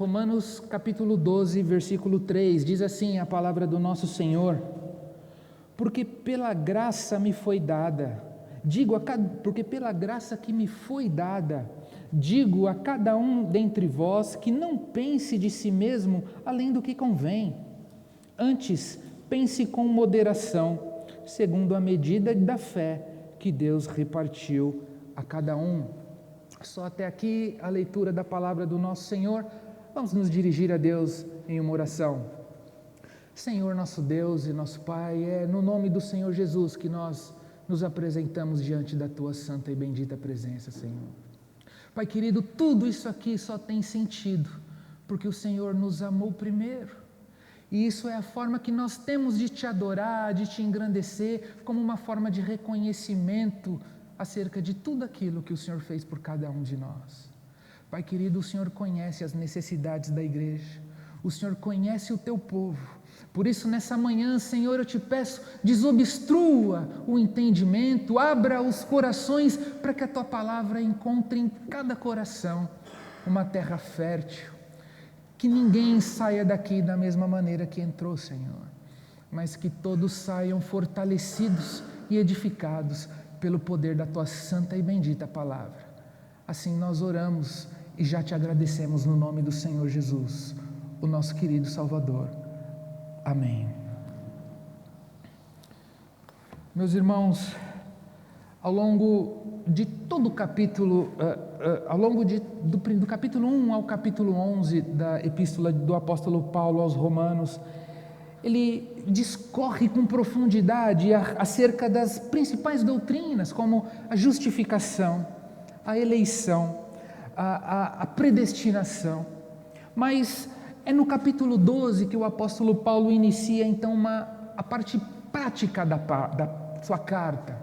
Romanos capítulo 12, versículo 3, diz assim a palavra do nosso Senhor: porque pela graça me foi dada, porque pela graça que me foi dada, digo a cada um dentre vós que não pense de si mesmo além do que convém. Antes, pense com moderação, segundo a medida da fé que Deus repartiu a cada um. Só até aqui a leitura da palavra do nosso Senhor. Vamos nos dirigir a Deus em uma oração. Senhor nosso Deus e nosso Pai, é no nome do Senhor Jesus que nós nos apresentamos diante da Tua santa e bendita presença, Senhor. Pai querido, tudo isso aqui só tem sentido porque o Senhor nos amou primeiro. E isso é a forma que nós temos de Te adorar, de Te engrandecer, como uma forma de reconhecimento acerca de tudo aquilo que o Senhor fez por cada um de nós. Pai querido, o Senhor conhece as necessidades da igreja, o Senhor conhece o Teu povo. Por isso, nessa manhã, Senhor, eu Te peço, desobstrua o entendimento, abra os corações para que a Tua palavra encontre em cada coração uma terra fértil. Que ninguém saia daqui da mesma maneira que entrou, Senhor, mas que todos saiam fortalecidos e edificados pelo poder da Tua santa e bendita palavra. Assim nós oramos e já Te agradecemos no nome do Senhor Jesus, o nosso querido Salvador. Amém. Meus irmãos, ao longo de todo o capítulo, do capítulo 1 ao capítulo 11 da epístola do apóstolo Paulo aos Romanos, ele discorre com profundidade acerca das principais doutrinas, como a justificação, a eleição, a predestinação. Mas é no capítulo 12 que o apóstolo Paulo inicia então a parte prática da sua carta.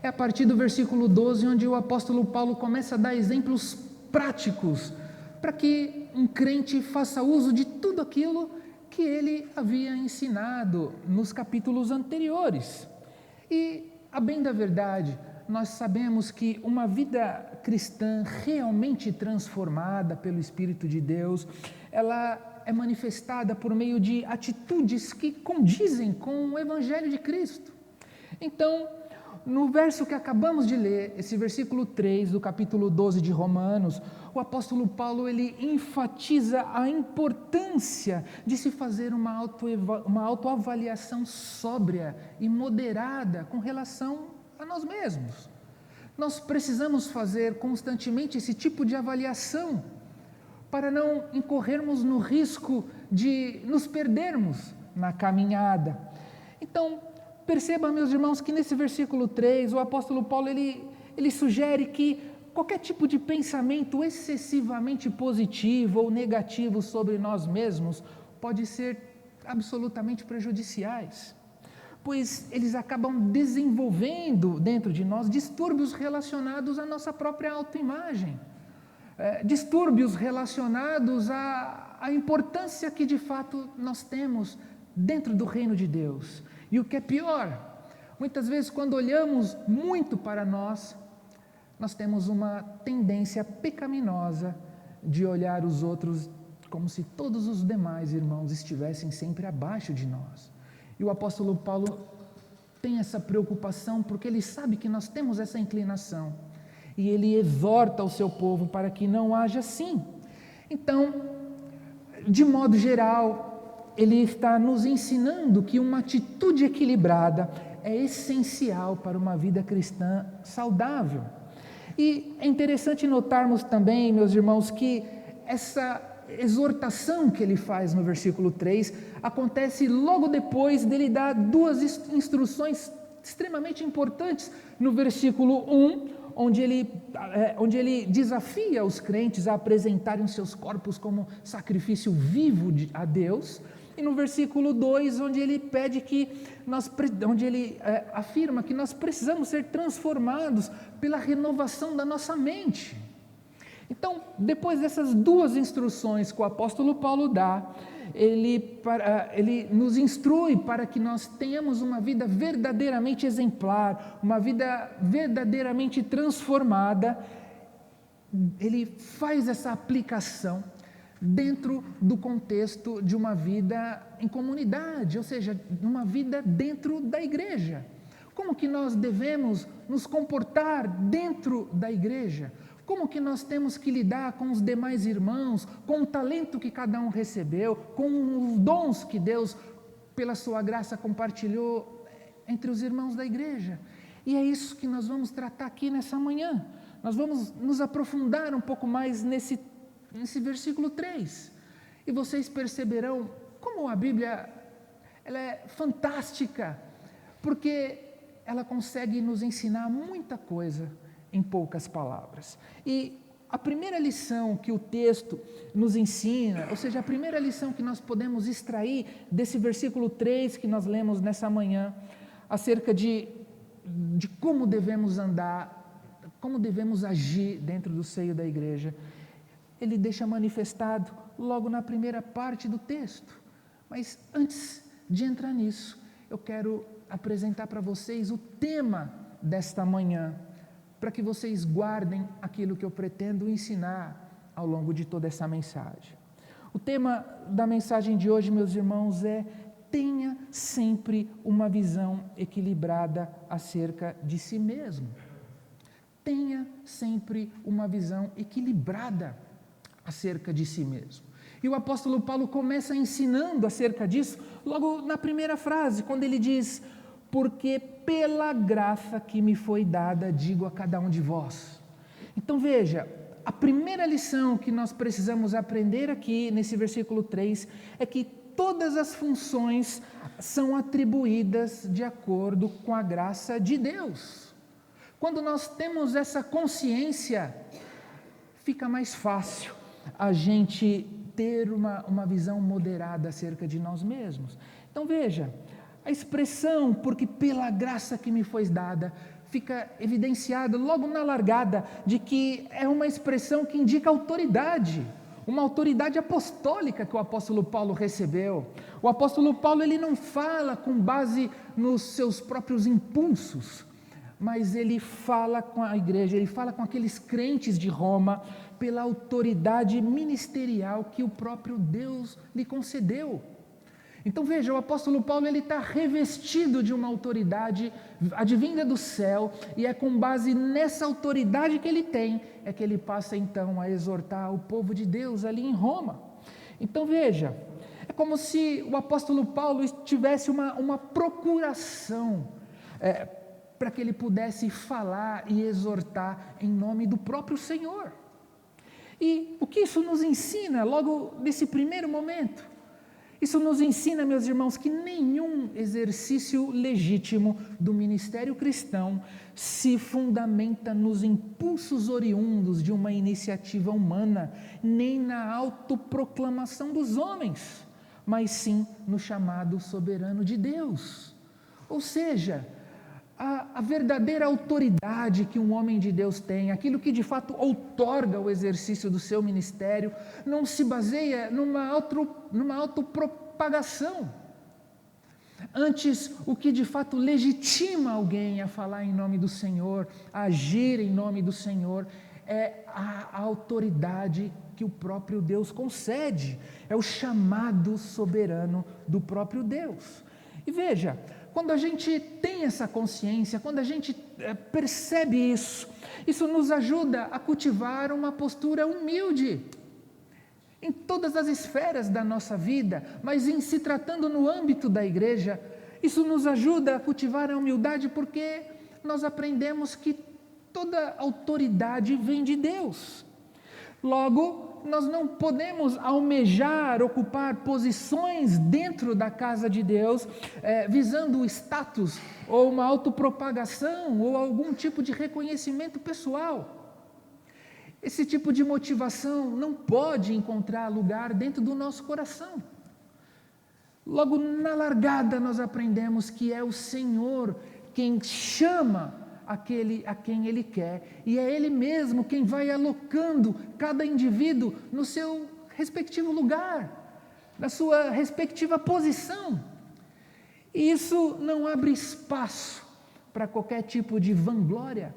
É a partir do versículo 12 onde o apóstolo Paulo começa a dar exemplos práticos para que um crente faça uso de tudo aquilo que ele havia ensinado nos capítulos anteriores. E, a bem da verdade, nós sabemos que uma vida cristã realmente transformada pelo Espírito de Deus, ela é manifestada por meio de atitudes que condizem com o Evangelho de Cristo. Então, no verso que acabamos de ler, esse versículo 3 do capítulo 12 de Romanos, o apóstolo Paulo ele enfatiza a importância de se fazer uma autoavaliação sóbria e moderada com relação a nós mesmos. Nós precisamos fazer constantemente esse tipo de avaliação para não incorrermos no risco de nos perdermos na caminhada. Então, perceba, meus irmãos, que nesse versículo 3, o apóstolo Paulo ele sugere que qualquer tipo de pensamento excessivamente positivo ou negativo sobre nós mesmos pode ser absolutamente prejudiciais, pois eles acabam desenvolvendo dentro de nós distúrbios relacionados à nossa própria autoimagem, distúrbios relacionados à importância que de fato nós temos dentro do reino de Deus. E o que é pior, muitas vezes quando olhamos muito para nós temos uma tendência pecaminosa de olhar os outros como se todos os demais irmãos estivessem sempre abaixo de nós. E o apóstolo Paulo tem essa preocupação porque ele sabe que nós temos essa inclinação. E ele exorta o seu povo para que não haja assim. Então, de modo geral, ele está nos ensinando que uma atitude equilibrada é essencial para uma vida cristã saudável. E é interessante notarmos também, meus irmãos, que essa exortação que ele faz no versículo 3 acontece logo depois dele dar duas instruções extremamente importantes no versículo 1, onde ele desafia os crentes a apresentarem os seus corpos como sacrifício vivo a Deus, e no versículo 2, onde ele afirma que nós precisamos ser transformados pela renovação da nossa mente. Então, depois dessas duas instruções que o apóstolo Paulo dá, ele nos instrui para que nós tenhamos uma vida verdadeiramente exemplar, uma vida verdadeiramente transformada. Ele faz essa aplicação dentro do contexto de uma vida em comunidade, ou seja, uma vida dentro da igreja. Como que nós devemos nos comportar dentro da igreja? Como que nós temos que lidar com os demais irmãos, com o talento que cada um recebeu, com os dons que Deus, pela sua graça, compartilhou entre os irmãos da igreja? E é isso que nós vamos tratar aqui nessa manhã. Nós vamos nos aprofundar um pouco mais nesse versículo 3. E vocês perceberão como a Bíblia ela é fantástica, porque ela consegue nos ensinar muita coisa em poucas palavras. E a primeira lição que o texto nos ensina, ou seja, a primeira lição que nós podemos extrair desse versículo 3 que nós lemos nessa manhã, acerca de como devemos andar, como devemos agir dentro do seio da igreja, ele deixa manifestado logo na primeira parte do texto. Mas antes de entrar nisso, eu quero apresentar para vocês o tema desta manhã, para que vocês guardem aquilo que eu pretendo ensinar ao longo de toda essa mensagem. O tema da mensagem de hoje, meus irmãos, é: tenha sempre uma visão equilibrada acerca de si mesmo. Tenha sempre uma visão equilibrada acerca de si mesmo. E o apóstolo Paulo começa ensinando acerca disso logo na primeira frase, quando ele diz: porque pela graça que me foi dada, digo a cada um de vós. Então veja, a primeira lição que nós precisamos aprender aqui nesse versículo 3 é que todas as funções são atribuídas de acordo com a graça de Deus. Quando nós temos essa consciência, fica mais fácil a gente ter uma visão moderada acerca de nós mesmos. Então veja, a expressão "porque pela graça que me foi dada" fica evidenciada logo na largada de que é uma expressão que indica autoridade, uma autoridade apostólica que o apóstolo Paulo recebeu. O apóstolo Paulo ele não fala com base nos seus próprios impulsos, mas ele fala com a igreja, ele fala com aqueles crentes de Roma pela autoridade ministerial que o próprio Deus lhe concedeu. Então veja, o apóstolo Paulo ele está revestido de uma autoridade advinda do céu, e é com base nessa autoridade que ele tem, é que ele passa então a exortar o povo de Deus ali em Roma. Então veja, é como se o apóstolo Paulo tivesse uma procuração para que ele pudesse falar e exortar em nome do próprio Senhor. E o que isso nos ensina logo nesse primeiro momento? Isso nos ensina, meus irmãos, que nenhum exercício legítimo do ministério cristão se fundamenta nos impulsos oriundos de uma iniciativa humana, nem na autoproclamação dos homens, mas sim no chamado soberano de Deus. Ou seja, a verdadeira autoridade que um homem de Deus tem, aquilo que de fato outorga o exercício do seu ministério, não se baseia numa autopropagação. Antes, o que de fato legitima alguém a falar em nome do Senhor, a agir em nome do Senhor, é a autoridade que o próprio Deus concede, é o chamado soberano do próprio Deus. E veja, quando a gente tem essa consciência, quando a gente percebe isso nos ajuda a cultivar uma postura humilde em todas as esferas da nossa vida, mas em se tratando no âmbito da igreja, isso nos ajuda a cultivar a humildade, porque nós aprendemos que toda autoridade vem de Deus. Logo, nós não podemos almejar ocupar posições dentro da casa de Deus, visando o status, ou uma autopropagação, ou algum tipo de reconhecimento pessoal. Esse tipo de motivação não pode encontrar lugar dentro do nosso coração. Logo na largada nós aprendemos que é o Senhor quem chama aquele a quem Ele quer, e é Ele mesmo quem vai alocando cada indivíduo no seu respectivo lugar, na sua respectiva posição. E isso não abre espaço para qualquer tipo de vanglória,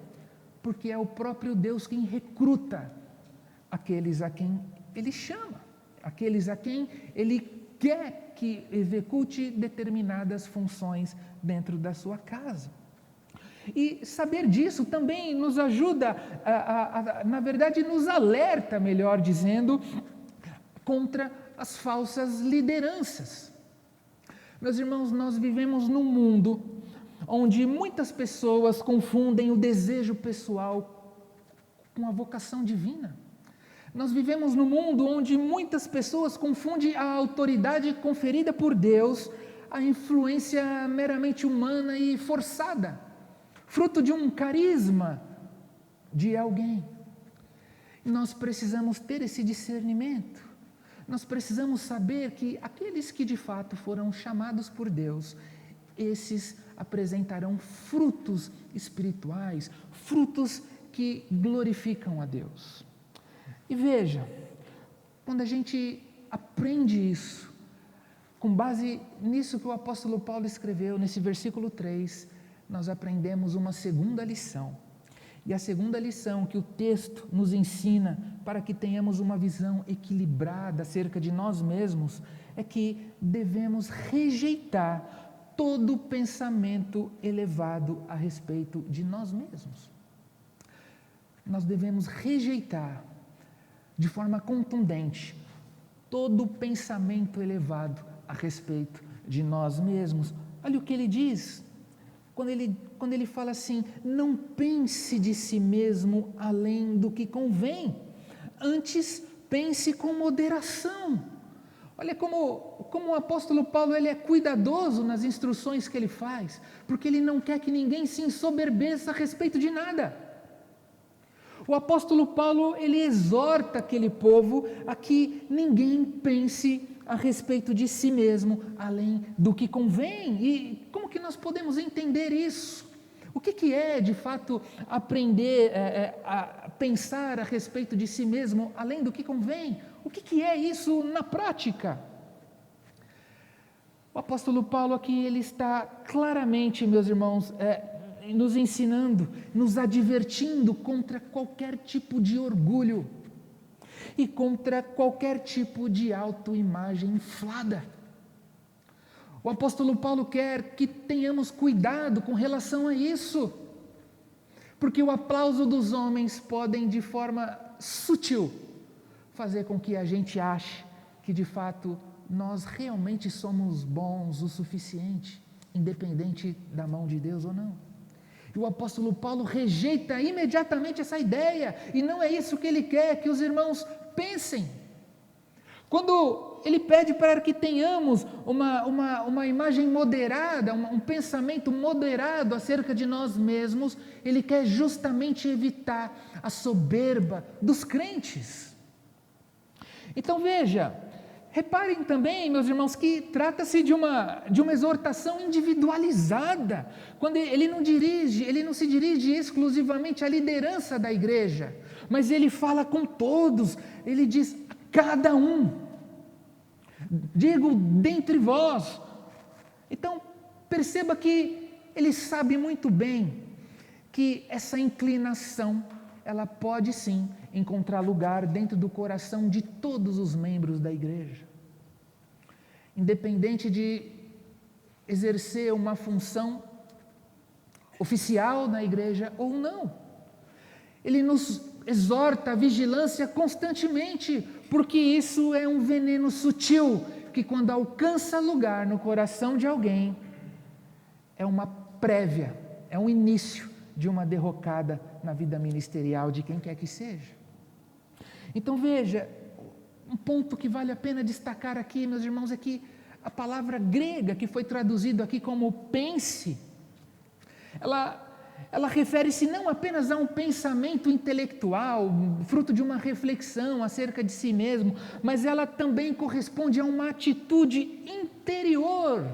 porque é o próprio Deus quem recruta aqueles a quem Ele chama. aqueles a quem Ele quer que execute determinadas funções dentro da sua casa. E saber disso também nos ajuda, na verdade, nos alerta, melhor dizendo, contra as falsas lideranças. Meus irmãos, nós vivemos num mundo onde muitas pessoas confundem o desejo pessoal com a vocação divina. Nós vivemos num mundo onde muitas pessoas confundem a autoridade conferida por Deus, a influência meramente humana e forçada, fruto de um carisma de alguém. Nós precisamos ter esse discernimento. Nós precisamos saber que aqueles que de fato foram chamados por Deus, esses apresentarão frutos espirituais, frutos que glorificam a Deus. E veja, quando a gente aprende isso, com base nisso que o apóstolo Paulo escreveu, nesse versículo 3, nós aprendemos uma segunda lição. E a segunda lição que o texto nos ensina para que tenhamos uma visão equilibrada acerca de nós mesmos é que devemos rejeitar todo pensamento elevado a respeito de nós mesmos. Nós devemos rejeitar de forma contundente todo pensamento elevado a respeito de nós mesmos. Olha o que ele diz. Quando ele fala assim, não pense de si mesmo além do que convém, antes pense com moderação. Olha como o apóstolo Paulo ele é cuidadoso nas instruções que ele faz, porque ele não quer que ninguém se ensoberbeça a respeito de nada. O apóstolo Paulo ele exorta aquele povo a que ninguém pense a respeito de si mesmo, além do que convém. E como que nós podemos entender isso? O que é, de fato, aprender a pensar a respeito de si mesmo, além do que convém? O que é isso na prática? O apóstolo Paulo aqui, ele está claramente, meus irmãos, nos ensinando, nos advertindo contra qualquer tipo de orgulho e contra qualquer tipo de autoimagem inflada. O apóstolo Paulo quer que tenhamos cuidado com relação a isso, porque o aplauso dos homens podem de forma sutil fazer com que a gente ache que de fato nós realmente somos bons o suficiente, independente da mão de Deus ou não. E o apóstolo Paulo rejeita imediatamente essa ideia, e não é isso que ele quer que os irmãos pensem. Quando ele pede para que tenhamos uma imagem moderada, um pensamento moderado acerca de nós mesmos, ele quer justamente evitar a soberba dos crentes. Então veja, reparem também, meus irmãos, que trata-se de uma exortação individualizada, quando ele não se dirige exclusivamente à liderança da igreja, mas ele fala com todos, ele diz, cada um, digo, dentre vós. Então, perceba que ele sabe muito bem que essa inclinação, ela pode sim encontrar lugar dentro do coração de todos os membros da igreja, independente de exercer uma função oficial na igreja ou não. Ele nos exorta à vigilância constantemente, porque isso é um veneno sutil, que quando alcança lugar no coração de alguém, é uma prévia, é um início de uma derrocada na vida ministerial de quem quer que seja. Então veja, um ponto que vale a pena destacar aqui, meus irmãos, é que a palavra grega que foi traduzido aqui como pense, ela refere-se não apenas a um pensamento intelectual, fruto de uma reflexão acerca de si mesmo, mas ela também corresponde a uma atitude interior.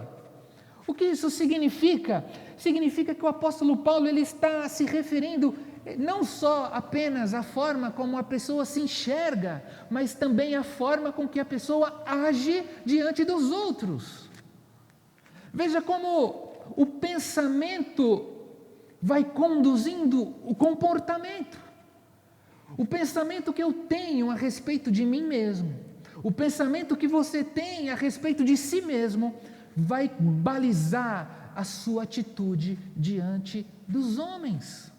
O que isso significa? Significa que o apóstolo Paulo ele está se referindo não só apenas à forma como a pessoa se enxerga, mas também à forma com que a pessoa age diante dos outros. Veja como o pensamento vai conduzindo o comportamento. O pensamento que eu tenho a respeito de mim mesmo, O pensamento que você tem a respeito de si mesmo vai balizar a sua atitude diante dos homens.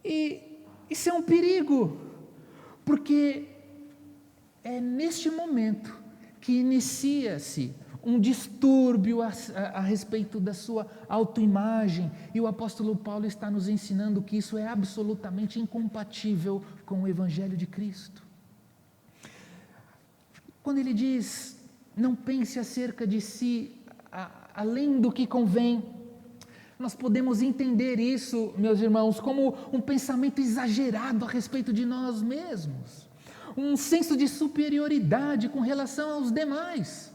E isso é um perigo, porque é neste momento que inicia-se um distúrbio a respeito da sua autoimagem, e o apóstolo Paulo está nos ensinando que isso é absolutamente incompatível com o Evangelho de Cristo. Quando ele diz, não pense acerca de si além do que convém, nós podemos entender isso, meus irmãos, como um pensamento exagerado a respeito de nós mesmos, um senso de superioridade com relação aos demais.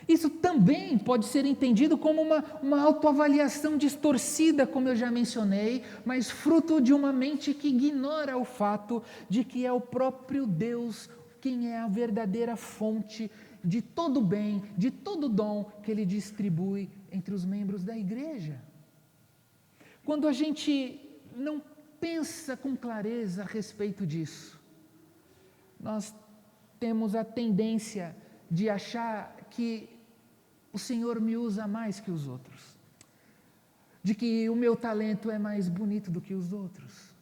Isso também pode ser entendido como uma autoavaliação distorcida, como eu já mencionei, mas fruto de uma mente que ignora o fato de que é o próprio Deus quem é a verdadeira fonte de todo bem, de todo dom que Ele distribui entre os membros da igreja. Quando a gente não pensa com clareza a respeito disso, nós temos a tendência de achar que o Senhor me usa mais que os outros, de que o meu talento é mais bonito do que os outros,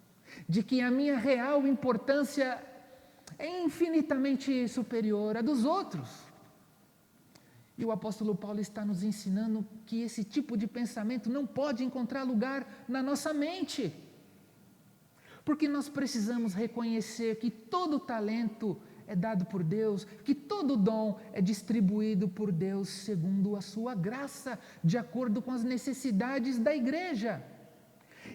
de que a minha real importância é infinitamente superior à dos outros. E o apóstolo Paulo está nos ensinando que esse tipo de pensamento não pode encontrar lugar na nossa mente, porque nós precisamos reconhecer que todo talento é dado por Deus, que todo dom é distribuído por Deus segundo a sua graça, de acordo com as necessidades da igreja.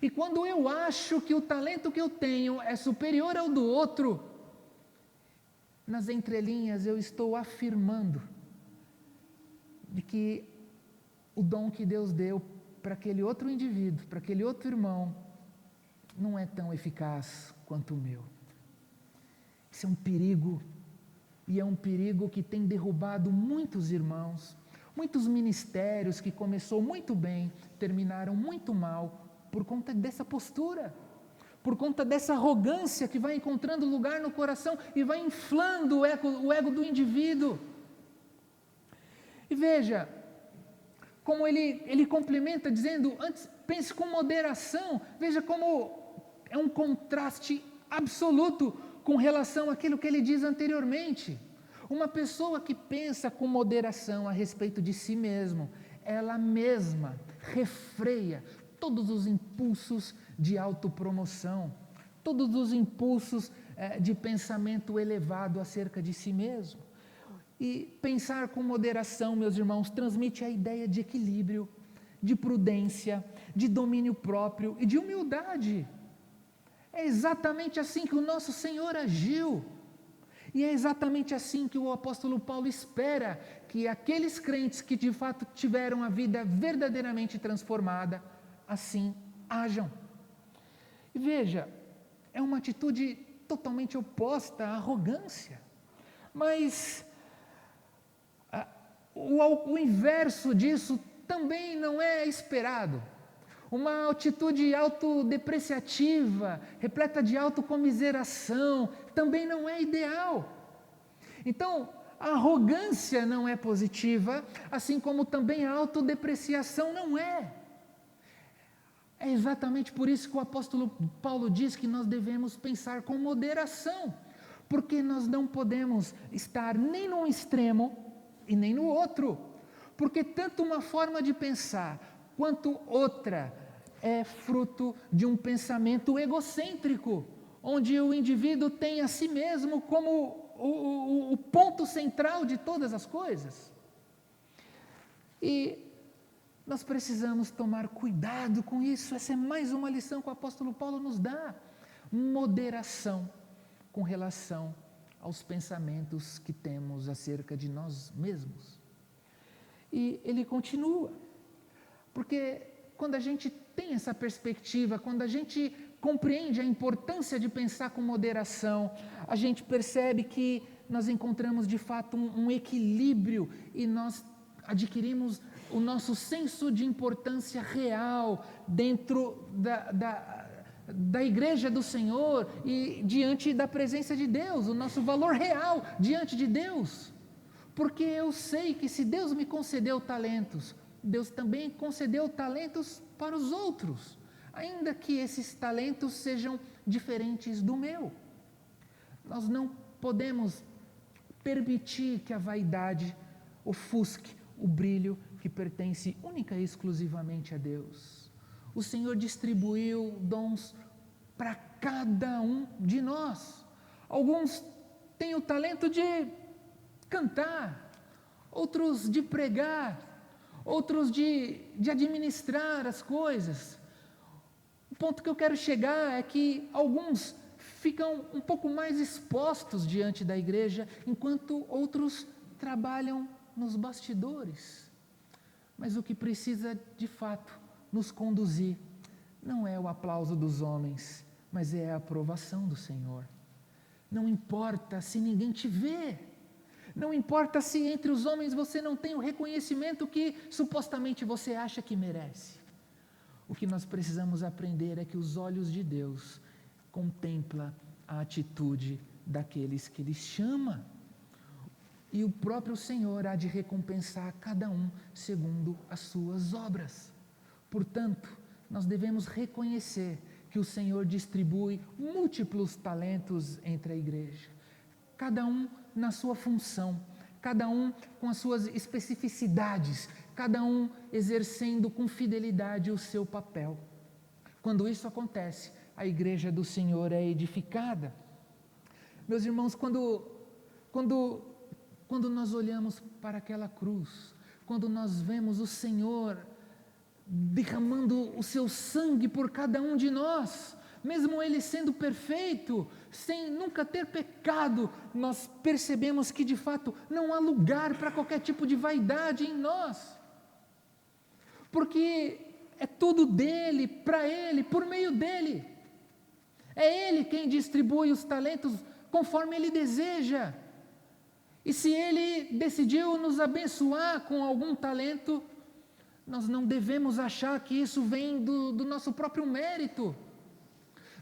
E quando eu acho que o talento que eu tenho é superior ao do outro, nas entrelinhas eu estou afirmando de que o dom que Deus deu para aquele outro indivíduo, para aquele outro irmão, não é tão eficaz quanto o meu. Isso é um perigo, e é um perigo que tem derrubado muitos irmãos, muitos ministérios que começou muito bem, terminaram muito mal, por conta dessa postura, por conta dessa arrogância que vai encontrando lugar no coração e vai inflando o ego do indivíduo. E veja, como ele complementa dizendo, antes pense com moderação, veja como é um contraste absoluto com relação àquilo que ele diz anteriormente. Uma pessoa que pensa com moderação a respeito de si mesmo, ela mesma refreia todos os impulsos de autopromoção, todos os impulsos de pensamento elevado acerca de si mesmo. E pensar com moderação, meus irmãos, transmite a ideia de equilíbrio, de prudência, de domínio próprio e de humildade. É exatamente assim que o nosso Senhor agiu. E é exatamente assim que o apóstolo Paulo espera que aqueles crentes que de fato tiveram a vida verdadeiramente transformada, assim hajam. E veja, é uma atitude totalmente oposta à arrogância. Mas o inverso disso também não é esperado. Uma atitude autodepreciativa, repleta de autocomiseração, também não é ideal. Então, a arrogância não é positiva, assim como também a autodepreciação não é. É exatamente por isso que o apóstolo Paulo diz que nós devemos pensar com moderação, porque nós não podemos estar nem num extremo e nem no outro, porque tanto uma forma de pensar quanto outra é fruto de um pensamento egocêntrico, onde o indivíduo tem a si mesmo como o ponto central de todas as coisas. E nós precisamos tomar cuidado com isso. Essa é mais uma lição que o apóstolo Paulo nos dá. Moderação com relação aos pensamentos que temos acerca de nós mesmos. E ele continua, porque quando a gente tem essa perspectiva, quando a gente compreende a importância de pensar com moderação, a gente percebe que nós encontramos de fato um equilíbrio e nós adquirimos o nosso senso de importância real dentro da igreja do Senhor e diante da presença de Deus, o nosso valor real diante de Deus. Porque eu sei que se Deus me concedeu talentos, Deus também concedeu talentos para os outros, ainda que esses talentos sejam diferentes do meu. Nós não podemos permitir que a vaidade ofusque o brilho que pertence única e exclusivamente a Deus. O Senhor distribuiu dons para cada um de nós. Alguns têm o talento de cantar, outros de pregar, outros de administrar as coisas. O ponto que eu quero chegar é que alguns ficam um pouco mais expostos diante da igreja, enquanto outros trabalham nos bastidores. Mas o que precisa de fato nos conduzir não é o aplauso dos homens, mas é a aprovação do Senhor. Não importa se ninguém te vê, não importa se entre os homens você não tem o reconhecimento que supostamente você acha que merece. O que nós precisamos aprender é que os olhos de Deus contemplam a atitude daqueles que Ele chama. E o próprio Senhor há de recompensar cada um segundo as suas obras. Portanto, nós devemos reconhecer que o Senhor distribui múltiplos talentos entre a igreja, cada um na sua função, cada um com as suas especificidades, cada um exercendo com fidelidade o seu papel. Quando isso acontece, a igreja do Senhor é edificada. Meus irmãos, quando nós olhamos para aquela cruz, quando nós vemos o Senhor derramando o seu sangue por cada um de nós, mesmo Ele sendo perfeito, sem nunca ter pecado, nós percebemos que de fato não há lugar para qualquer tipo de vaidade em nós, porque é tudo dele, para Ele, por meio dele. É Ele quem distribui os talentos conforme Ele deseja. E se Ele decidiu nos abençoar com algum talento, nós não devemos achar que isso vem do nosso próprio mérito.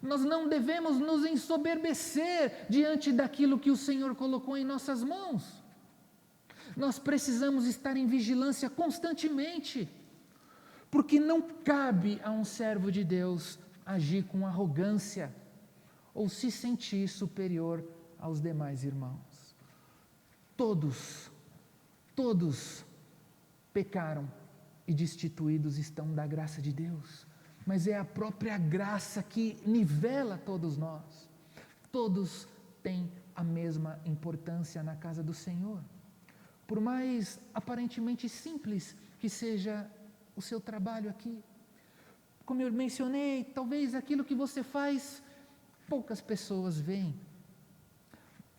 Nós não devemos nos ensoberbecer diante daquilo que o Senhor colocou em nossas mãos. Nós precisamos estar em vigilância constantemente, porque não cabe a um servo de Deus agir com arrogância ou se sentir superior aos demais irmãos. Todos pecaram e destituídos estão da graça de Deus, mas é a própria graça que nivela todos nós. Todos têm a mesma importância na casa do Senhor. Por mais aparentemente simples que seja o seu trabalho aqui, como eu mencionei, talvez aquilo que você faz, poucas pessoas veem,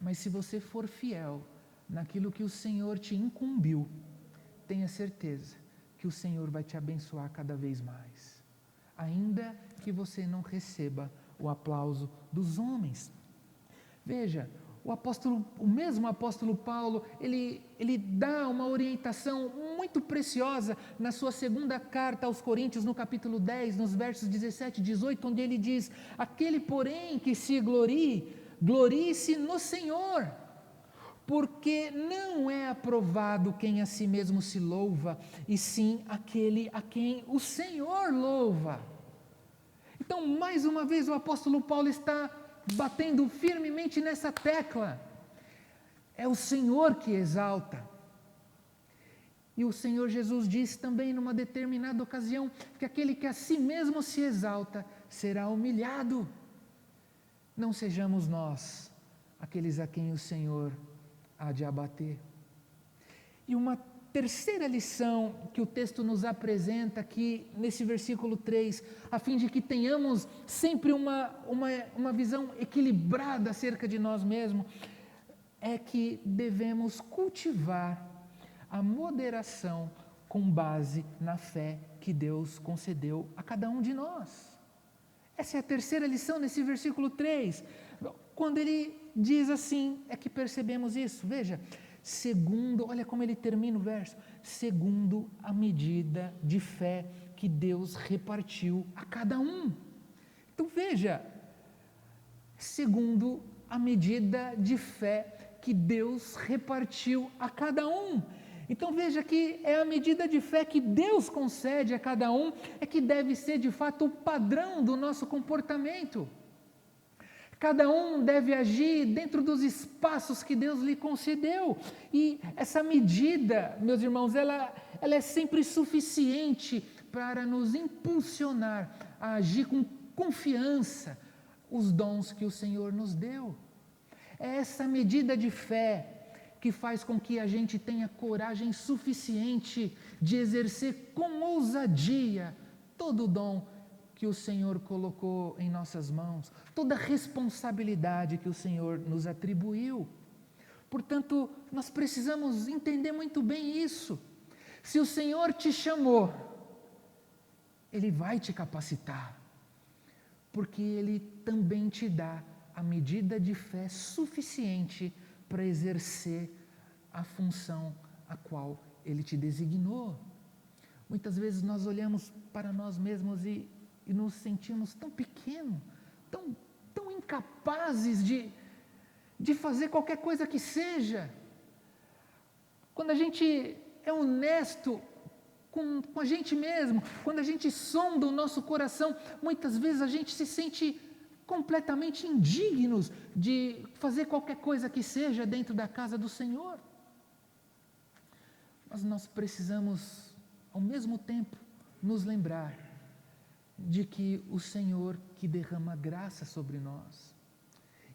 mas se você for fiel naquilo que o Senhor te incumbiu, tenha certeza que o Senhor vai te abençoar cada vez mais, ainda que você não receba o aplauso dos homens. Veja, o mesmo apóstolo Paulo, ele dá uma orientação muito preciosa na sua segunda carta aos Coríntios, no capítulo 10, nos versos 17 e 18, onde ele diz: aquele, porém, que se glorie-se no Senhor, porque não é aprovado quem a si mesmo se louva, e sim aquele a quem o Senhor louva. Então, mais uma vez, o apóstolo Paulo está batendo firmemente nessa tecla. É o Senhor que exalta. E o Senhor Jesus disse também numa determinada ocasião que aquele que a si mesmo se exalta será humilhado. Não sejamos nós aqueles a quem o Senhor há de abater. E uma terceira lição que o texto nos apresenta aqui nesse versículo 3, a fim de que tenhamos sempre uma visão equilibrada acerca de nós mesmos, é que devemos cultivar a moderação com base na fé que Deus concedeu a cada um de nós. Essa é a terceira lição nesse versículo 3. Quando ele diz assim, é que percebemos isso. Veja, olha como ele termina o verso, segundo a medida de fé que Deus repartiu a cada um. Então veja, segundo a medida de fé que Deus repartiu a cada um. Então veja que é a medida de fé que Deus concede a cada um, é que deve ser de fato o padrão do nosso comportamento. Cada um deve agir dentro dos espaços que Deus lhe concedeu. E essa medida, meus irmãos, ela é sempre suficiente para nos impulsionar a agir com confiança os dons que o Senhor nos deu. É essa medida de fé que faz com que a gente tenha coragem suficiente de exercer com ousadia todo o dom que o Senhor colocou em nossas mãos, toda a responsabilidade que o Senhor nos atribuiu. Portanto, nós precisamos entender muito bem isso. Se o Senhor te chamou, Ele vai te capacitar, porque Ele também te dá a medida de fé suficiente para exercer a função a qual Ele te designou. Muitas vezes nós olhamos para nós mesmos e nos sentimos tão pequenos, tão incapazes de fazer qualquer coisa que seja. Quando a gente é honesto com a gente mesmo, quando a gente sonda o nosso coração, muitas vezes a gente se sente completamente indignos de fazer qualquer coisa que seja dentro da casa do Senhor. Mas nós precisamos, ao mesmo tempo, nos lembrar de que o Senhor que derrama graça sobre nós,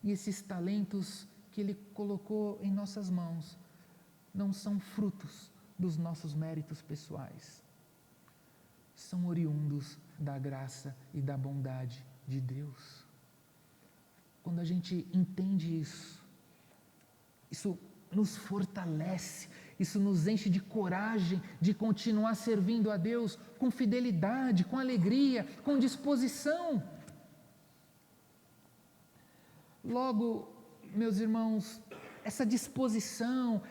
e esses talentos que Ele colocou em nossas mãos, não são frutos dos nossos méritos pessoais, são oriundos da graça e da bondade de Deus. Quando a gente entende isso nos fortalece, isso nos enche de coragem de continuar servindo a Deus com fidelidade, com alegria, com disposição. Logo, meus irmãos, essa disposição,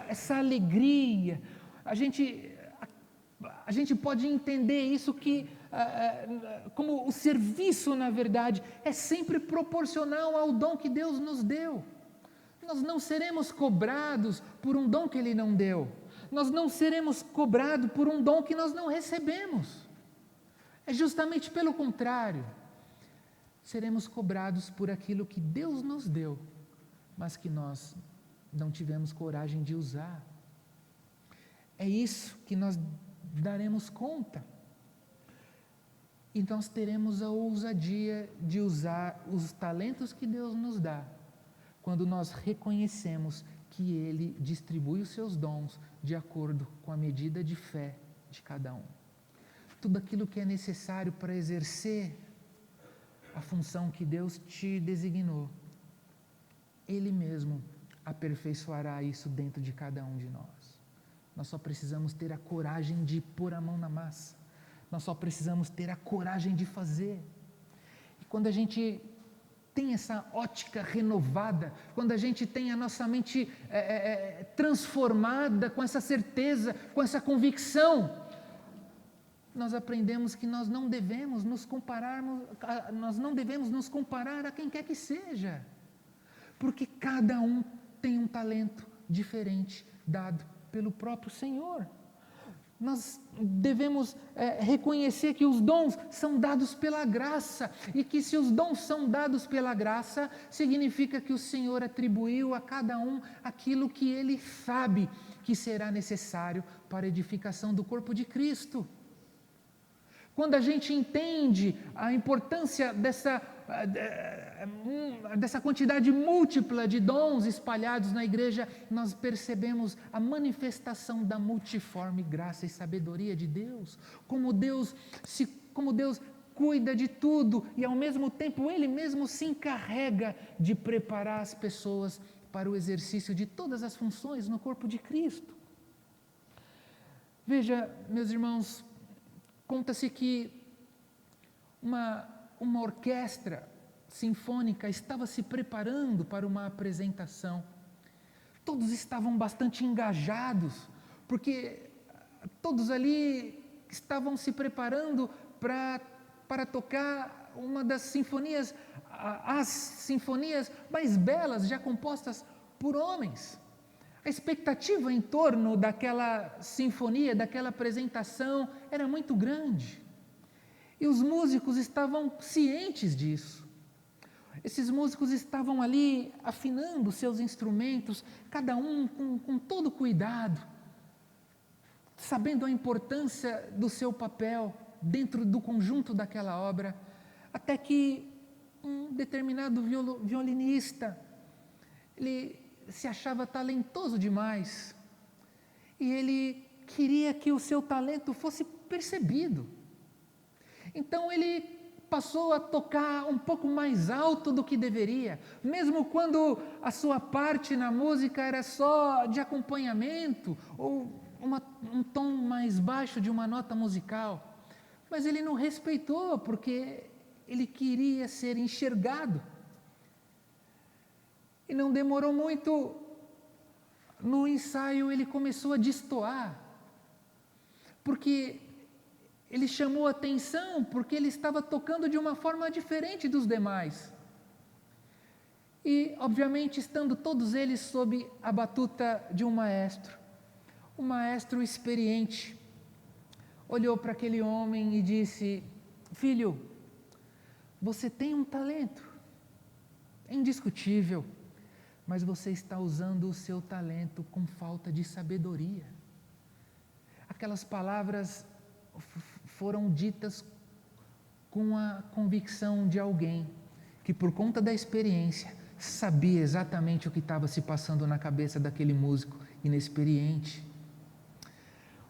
essa alegria, a gente pode entender isso como o serviço, na verdade, é sempre proporcional ao dom que Deus nos deu. Nós não seremos cobrados por um dom que Ele não deu. Nós não seremos cobrados por um dom que nós não recebemos. É justamente pelo contrário. Seremos cobrados por aquilo que Deus nos deu, mas que nós não tivemos coragem de usar. É isso que nós daremos conta. E nós teremos a ousadia de usar os talentos que Deus nos dá, quando nós reconhecemos que Ele distribui os seus dons de acordo com a medida de fé de cada um. Tudo aquilo que é necessário para exercer a função que Deus te designou, Ele mesmo aperfeiçoará isso dentro de cada um de nós. Nós só precisamos ter a coragem de pôr a mão na massa. Nós só precisamos ter a coragem de fazer. E quando a gente tem essa ótica renovada, quando a gente tem a nossa mente transformada com essa certeza, com essa convicção, nós aprendemos que nós não devemos nos comparar a quem quer que seja, porque cada um tem um talento diferente dado pelo próprio Senhor. Nós devemos reconhecer que os dons são dados pela graça, e que se os dons são dados pela graça, significa que o Senhor atribuiu a cada um aquilo que Ele sabe que será necessário para a edificação do corpo de Cristo. Quando a gente entende a importância dessa quantidade múltipla de dons espalhados na igreja, nós percebemos a manifestação da multiforme graça e sabedoria de Deus, como Deus cuida de tudo e ao mesmo tempo Ele mesmo se encarrega de preparar as pessoas para o exercício de todas as funções no corpo de Cristo. Veja, meus irmãos, conta-se que uma orquestra sinfônica estava se preparando para uma apresentação. Todos estavam bastante engajados, porque todos ali estavam se preparando para tocar uma das sinfonias, as sinfonias mais belas já compostas por homens. A expectativa em torno daquela sinfonia, daquela apresentação, era muito grande. E os músicos estavam cientes disso. Esses músicos estavam ali afinando seus instrumentos, cada um com todo cuidado, sabendo a importância do seu papel dentro do conjunto daquela obra, até que um determinado violinista, ele se achava talentoso demais e ele queria que o seu talento fosse percebido. Então ele passou a tocar um pouco mais alto do que deveria, mesmo quando a sua parte na música era só de acompanhamento ou um tom mais baixo de uma nota musical. Mas ele não respeitou, porque ele queria ser enxergado. E não demorou muito, no ensaio ele começou a destoar, porque ele chamou a atenção, porque ele estava tocando de uma forma diferente dos demais. E, obviamente, estando todos eles sob a batuta de um maestro experiente, olhou para aquele homem e disse: filho, você tem um talento, é indiscutível, mas você está usando o seu talento com falta de sabedoria. Aquelas palavras foram ditas com a convicção de alguém que, por conta da experiência, sabia exatamente o que estava se passando na cabeça daquele músico inexperiente.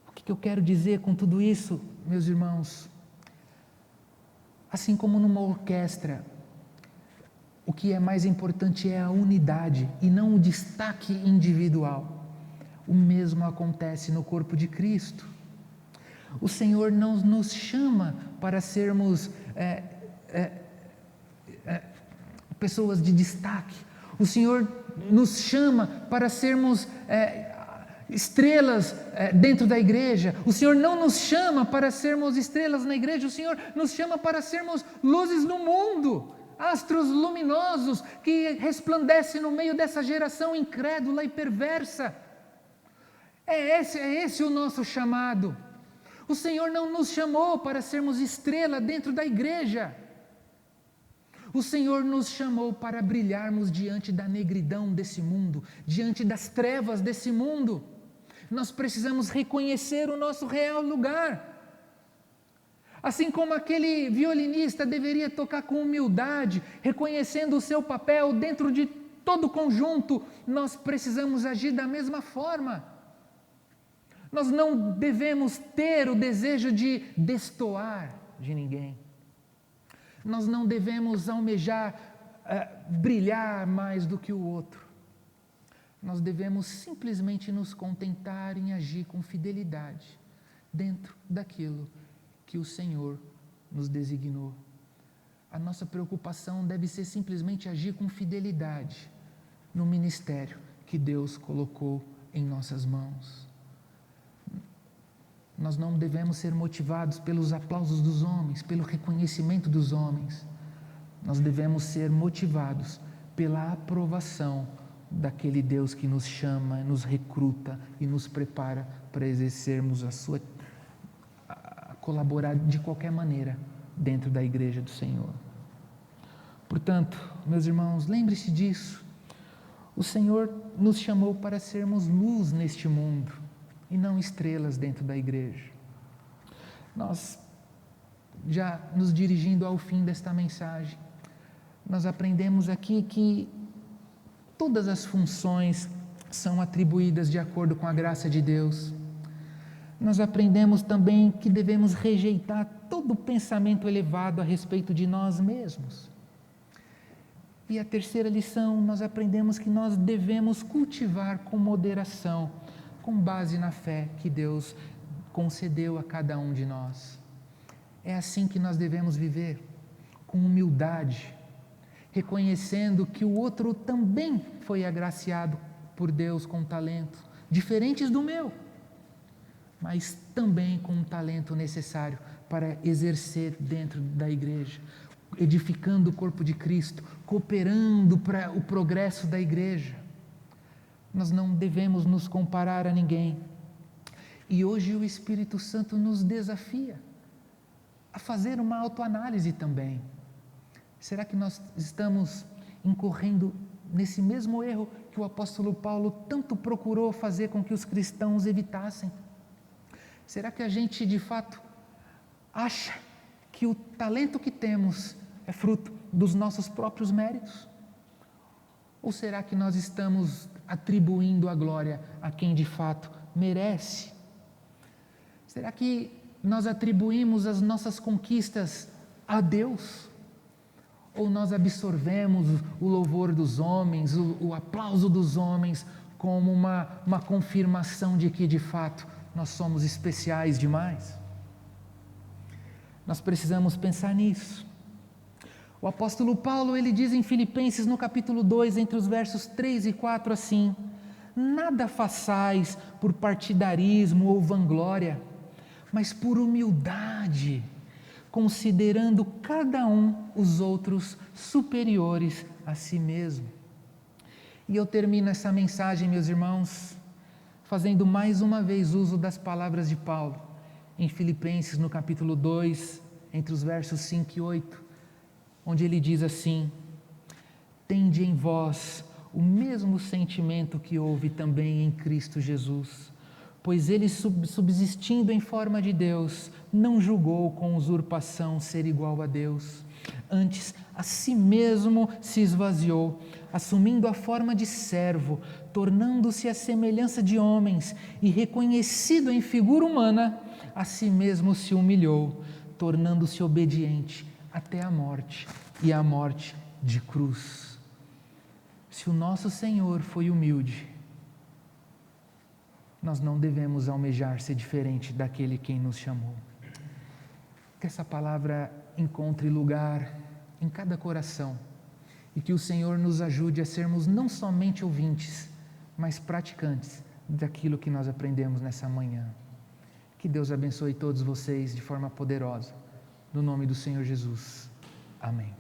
O que eu quero dizer com tudo isso, meus irmãos? Assim como numa orquestra, o que é mais importante é a unidade e não o destaque individual. O mesmo acontece no corpo de Cristo. O Senhor não nos chama para sermos pessoas de destaque. O Senhor nos chama para sermos estrelas dentro da igreja. O Senhor não nos chama para sermos estrelas na igreja. O Senhor nos chama para sermos luzes no mundo, astros luminosos que resplandecem no meio dessa geração incrédula e perversa. É esse o nosso chamado. O Senhor não nos chamou para sermos estrela dentro da igreja. O Senhor nos chamou para brilharmos diante da negridão desse mundo, diante das trevas desse mundo. Nós precisamos reconhecer o nosso real lugar. Assim como aquele violinista deveria tocar com humildade, reconhecendo o seu papel dentro de todo o conjunto, nós precisamos agir da mesma forma. Nós não devemos ter o desejo de destoar de ninguém. Nós não devemos almejar brilhar mais do que o outro. Nós devemos simplesmente nos contentar em agir com fidelidade dentro daquilo que o Senhor nos designou. A nossa preocupação deve ser simplesmente agir com fidelidade no ministério que Deus colocou em nossas mãos. Nós não devemos ser motivados pelos aplausos dos homens, pelo reconhecimento dos homens. Nós devemos ser motivados pela aprovação daquele Deus que nos chama, nos recruta e nos prepara para exercermos a colaborar de qualquer maneira dentro da igreja do Senhor. Portanto, meus irmãos, lembre-se disso. O Senhor nos chamou para sermos luz neste mundo e não estrelas dentro da igreja. Nós, já nos dirigindo ao fim desta mensagem, nós aprendemos aqui que todas as funções são atribuídas de acordo com a graça de Deus. Nós aprendemos também que devemos rejeitar todo pensamento elevado a respeito de nós mesmos. E a terceira lição, nós aprendemos que nós devemos cultivar com moderação, com base na fé que Deus concedeu a cada um de nós. É assim que nós devemos viver, com humildade, reconhecendo que o outro também foi agraciado por Deus com talentos diferentes do meu, mas também com um talento necessário para exercer dentro da igreja. edificando o corpo de Cristo, cooperando para o progresso da igreja. Nós não devemos nos comparar a ninguém. E hoje o Espírito Santo nos desafia a fazer uma autoanálise também. Será que nós estamos incorrendo nesse mesmo erro que o apóstolo Paulo tanto procurou fazer com que os cristãos evitassem? Será que a gente de fato acha que o talento que temos é fruto dos nossos próprios méritos? Ou será que nós estamos atribuindo a glória a quem de fato merece? Será que nós atribuímos as nossas conquistas a Deus? Ou nós absorvemos o louvor dos homens, o aplauso dos homens, como uma confirmação de que de fato nós somos especiais demais? Nós precisamos pensar nisso. O apóstolo Paulo, ele diz em Filipenses, no capítulo 2, entre os versos 3 e 4, assim: nada façais por partidarismo ou vanglória, mas por humildade, considerando cada um os outros superiores a si mesmo. E eu termino essa mensagem, meus irmãos, fazendo mais uma vez uso das palavras de Paulo, em Filipenses, no capítulo 2, entre os versos 5 e 8, onde ele diz assim: tende em vós o mesmo sentimento que houve também em Cristo Jesus, pois ele, subsistindo em forma de Deus, não julgou com usurpação ser igual a Deus. Antes, a si mesmo se esvaziou, assumindo a forma de servo, tornando-se à semelhança de homens, e reconhecido em figura humana, a si mesmo se humilhou, tornando-se obediente até a morte, e a morte de cruz. Se o nosso Senhor foi humilde, nós não devemos almejar ser diferente daquele quem nos chamou. Que essa palavra encontre lugar em cada coração e que o Senhor nos ajude a sermos não somente ouvintes, mas praticantes daquilo que nós aprendemos nessa manhã. Que Deus abençoe todos vocês de forma poderosa. No nome do Senhor Jesus. Amém.